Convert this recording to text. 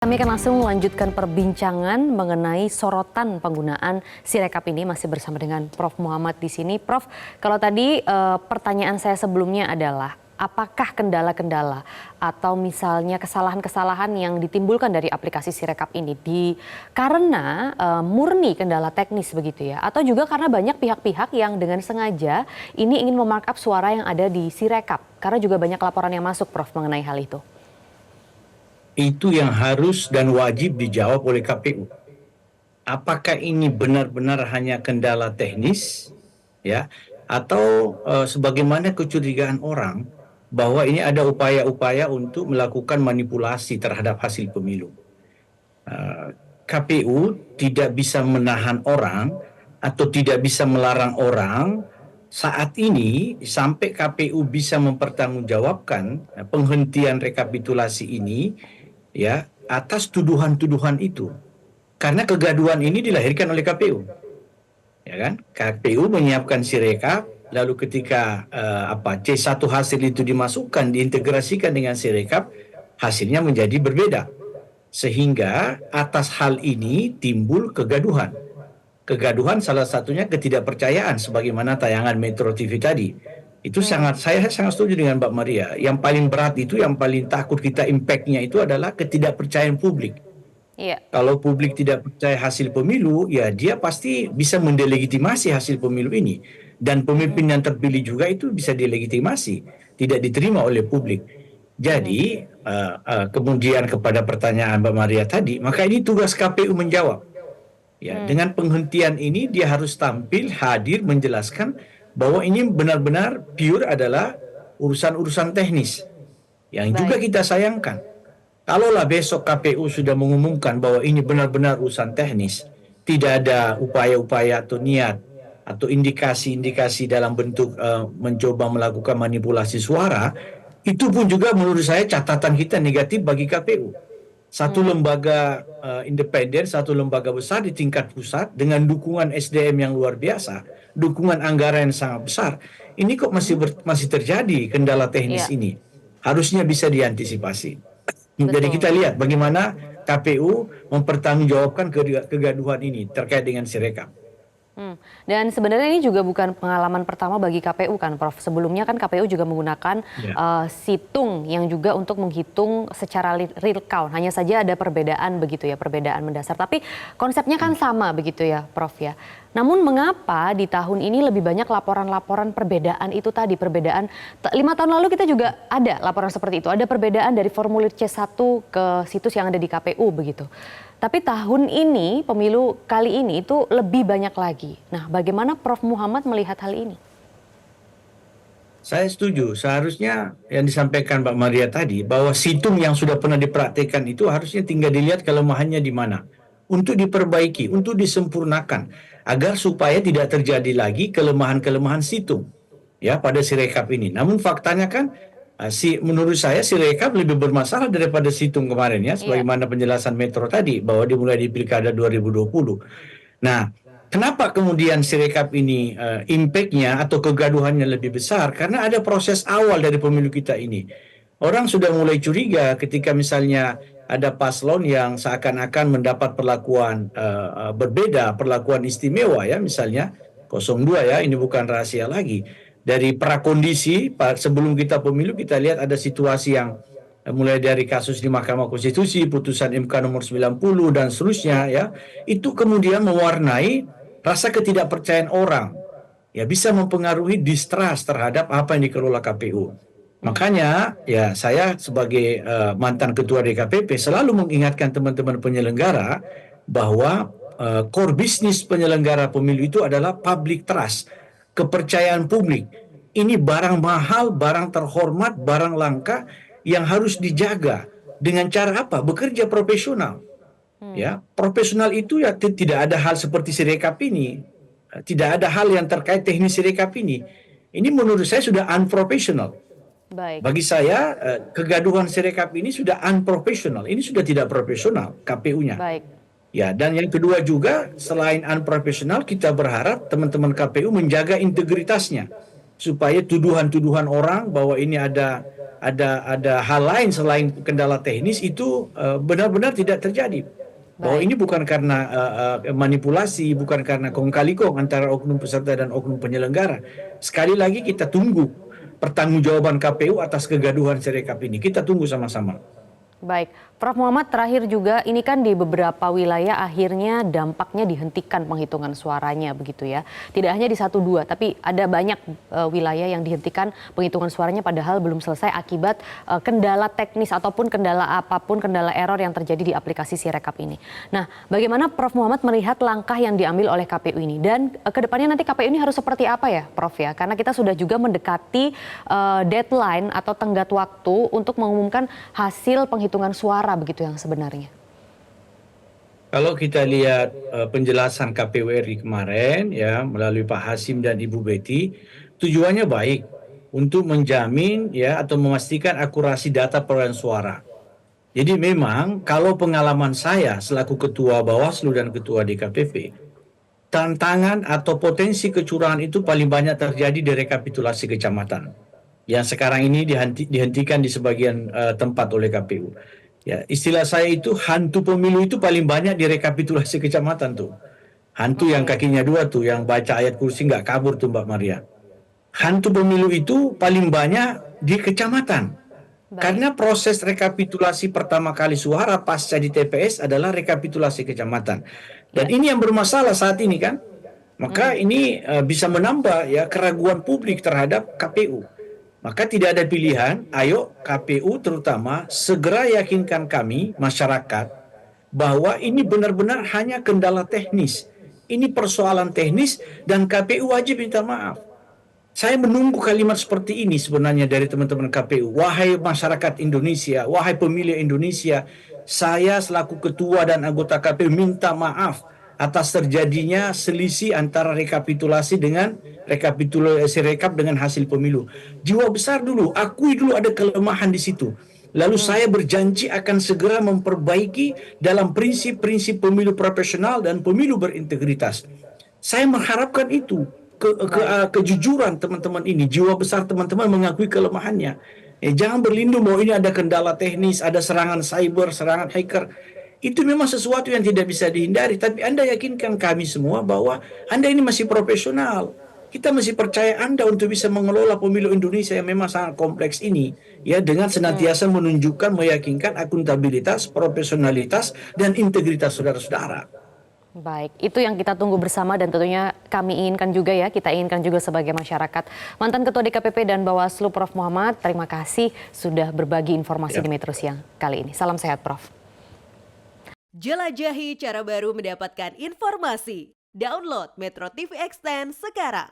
Kami akan langsung melanjutkan perbincangan mengenai sorotan penggunaan Sirekap ini masih bersama dengan Prof. Muhammad di sini. Prof, kalau tadi pertanyaan saya sebelumnya adalah apakah kendala-kendala atau misalnya kesalahan-kesalahan yang ditimbulkan dari aplikasi Sirekap ini karena murni kendala teknis begitu ya, atau juga karena banyak pihak-pihak yang dengan sengaja ini ingin memarkup suara yang ada di Sirekap karena juga banyak laporan yang masuk, Prof, mengenai hal itu. Itu yang harus dan wajib dijawab oleh KPU. Apakah ini benar-benar hanya kendala teknis, ya, atau sebagaimana kecurigaan orang bahwa ini ada upaya-upaya untuk melakukan manipulasi terhadap hasil pemilu. KPU tidak bisa menahan orang atau tidak bisa melarang orang saat ini sampai KPU bisa mempertanggungjawabkan penghentian rekapitulasi ini, ya, atas tuduhan-tuduhan itu. Karena kegaduhan ini dilahirkan oleh KPU. Ya kan? KPU menyiapkan Sirekap, lalu ketika C1 hasil itu dimasukkan, diintegrasikan dengan Sirekap, hasilnya menjadi berbeda. Sehingga atas hal ini timbul kegaduhan. Kegaduhan salah satunya ketidakpercayaan sebagaimana tayangan Metro TV tadi. Itu saya sangat setuju dengan Mbak Maria. Yang paling berat itu, yang paling takut kita impact-nya itu adalah ketidakpercayaan publik. Iya. Kalau publik tidak percaya hasil pemilu, ya dia pasti bisa mendelegitimasi hasil pemilu ini. Dan pemimpin yang terpilih juga itu bisa delegitimasi, tidak diterima oleh publik. Jadi kemudian kepada pertanyaan Mbak Maria tadi, maka ini tugas KPU menjawab. Ya, dengan penghentian ini dia harus tampil, hadir, menjelaskan bahwa ini benar-benar pure adalah urusan-urusan teknis yang juga kita sayangkan. Kalaulah besok KPU sudah mengumumkan bahwa ini benar-benar urusan teknis, tidak ada upaya-upaya atau niat atau indikasi-indikasi dalam bentuk mencoba melakukan manipulasi suara, itu pun juga menurut saya catatan kita negatif bagi KPU. Satu lembaga independen, satu lembaga besar di tingkat pusat dengan dukungan SDM yang luar biasa, dukungan anggaran yang sangat besar. Ini kok masih terjadi kendala teknis ini. Harusnya bisa diantisipasi. Jadi kita lihat bagaimana KPU mempertanggungjawabkan kegaduhan ini terkait dengan Sirekap. Dan sebenarnya ini juga bukan pengalaman pertama bagi KPU kan, Prof. Sebelumnya kan KPU juga menggunakan situng yang juga untuk menghitung secara real count. Hanya saja ada perbedaan begitu ya, perbedaan mendasar. Tapi konsepnya kan sama begitu ya, Prof ya. Namun mengapa di tahun ini lebih banyak laporan-laporan perbedaan itu tadi, perbedaan 5 tahun lalu kita juga ada laporan seperti itu. Ada perbedaan dari formulir C1 ke situs yang ada di KPU begitu. Tapi tahun ini, pemilu kali ini itu lebih banyak lagi. Nah, bagaimana Prof. Muhammad melihat hal ini? Saya setuju. Seharusnya yang disampaikan Mbak Maria tadi, bahwa situng yang sudah pernah dipraktikkan itu harusnya tinggal dilihat kelemahannya di mana. Untuk diperbaiki, untuk disempurnakan. Agar supaya tidak terjadi lagi kelemahan-kelemahan situng, ya, pada Sirekap ini. Namun faktanya kan, menurut saya Sirekap lebih bermasalah daripada situng kemarin ya, sebagaimana penjelasan Metro tadi bahwa dimulai di Pilkada 2020. Nah, kenapa kemudian Sirekap ini impact-nya atau kegaduhannya lebih besar? Karena ada proses awal dari pemilu kita ini. Orang sudah mulai curiga ketika misalnya ada paslon yang seakan-akan mendapat perlakuan berbeda, perlakuan istimewa ya, misalnya 02 ya, ini bukan rahasia lagi. Dari prakondisi sebelum kita pemilu kita lihat ada situasi yang mulai dari kasus di Mahkamah Konstitusi, putusan MK nomor 90 dan seterusnya ya, itu kemudian mewarnai rasa ketidakpercayaan orang. Ya, bisa mempengaruhi distrust terhadap apa yang dikelola KPU. Makanya ya saya sebagai mantan ketua DKPP selalu mengingatkan teman-teman penyelenggara bahwa core bisnis penyelenggara pemilu itu adalah public trust. Kepercayaan publik. Ini barang mahal, barang terhormat, barang langka yang harus dijaga. Dengan cara apa? Bekerja profesional. Ya, profesional itu ya tidak ada hal seperti Sirekap ini. Tidak ada hal yang terkait teknis Sirekap ini. Ini menurut saya sudah unprofessional. Bagi saya kegaduhan Sirekap ini sudah unprofessional. Ini sudah tidak profesional KPU-nya. Ya, dan yang kedua juga selain unprofessional, kita berharap teman-teman KPU menjaga integritasnya supaya tuduhan-tuduhan orang bahwa ini ada ada hal lain selain kendala teknis itu benar-benar tidak terjadi. Bahwa Baik. ini bukan karena manipulasi, bukan karena kong kali kong antara oknum peserta dan oknum penyelenggara. Sekali lagi kita tunggu pertanggungjawaban KPU atas kegaduhan Sirekap ini. Kita tunggu sama-sama. Baik, Prof. Muhammad, terakhir juga ini kan di beberapa wilayah akhirnya dampaknya dihentikan penghitungan suaranya begitu ya. Tidak hanya di 1-2, tapi ada banyak wilayah yang dihentikan penghitungan suaranya padahal belum selesai akibat kendala teknis ataupun kendala apapun, kendala error yang terjadi di aplikasi Sirekap ini. Nah, bagaimana Prof. Muhammad melihat langkah yang diambil oleh KPU ini? Dan kedepannya nanti KPU ini harus seperti apa ya, Prof ya? Karena kita sudah juga mendekati deadline atau tenggat waktu untuk mengumumkan hasil penghitungan suara begitu yang sebenarnya. Kalau kita lihat penjelasan KPU RI kemarin ya melalui Pak Hasim dan Ibu Betty, tujuannya baik untuk menjamin ya atau memastikan akurasi data perolehan suara. Jadi memang kalau pengalaman saya selaku ketua Bawaslu dan ketua DKPP, tantangan atau potensi kecurangan itu paling banyak terjadi di rekapitulasi kecamatan yang sekarang ini dihentikan di sebagian tempat oleh KPU. Ya, istilah saya itu hantu pemilu itu paling banyak di rekapitulasi kecamatan tuh. Hantu yang Oke, kakinya dua tuh, yang baca ayat kursi nggak kabur tuh Mbak Maria. Hantu pemilu itu paling banyak di kecamatan. baik. Karena proses rekapitulasi pertama kali suara pasca di TPS adalah rekapitulasi kecamatan. Dan Ya. ini yang bermasalah saat ini kan. Maka ini bisa menambah ya keraguan publik terhadap KPU. Maka tidak ada pilihan, ayo KPU terutama segera yakinkan kami masyarakat bahwa ini benar-benar hanya kendala teknis. Ini persoalan teknis dan KPU wajib minta maaf. Saya menunggu kalimat seperti ini sebenarnya dari teman-teman KPU. Wahai masyarakat Indonesia, wahai pemilih Indonesia, saya selaku ketua dan anggota KPU minta maaf atas terjadinya selisih antara rekapitulasi rekap dengan hasil pemilu. Jiwa besar dulu, akui dulu ada kelemahan di situ. Lalu saya berjanji akan segera memperbaiki dalam prinsip-prinsip pemilu profesional dan pemilu berintegritas. Saya mengharapkan itu Baik. kejujuran teman-teman ini, jiwa besar teman-teman mengakui kelemahannya. Jangan berlindung bahwa ini ada kendala teknis, ada serangan cyber, serangan hacker. Itu memang sesuatu yang tidak bisa dihindari, tapi Anda yakinkan kami semua bahwa Anda ini masih profesional. Kita masih percaya Anda untuk bisa mengelola pemilu Indonesia yang memang sangat kompleks ini, ya dengan senantiasa menunjukkan, meyakinkan akuntabilitas, profesionalitas, dan integritas saudara-saudara. Baik, itu yang kita tunggu bersama dan tentunya kami inginkan juga ya, kita inginkan juga sebagai masyarakat. Mantan Ketua DKPP dan Bawaslu Prof. Muhammad, terima kasih sudah berbagi informasi Ya. di Metro Siang kali ini. Salam sehat, Prof. Jelajahi cara baru mendapatkan informasi. Download Metro TV Extend sekarang.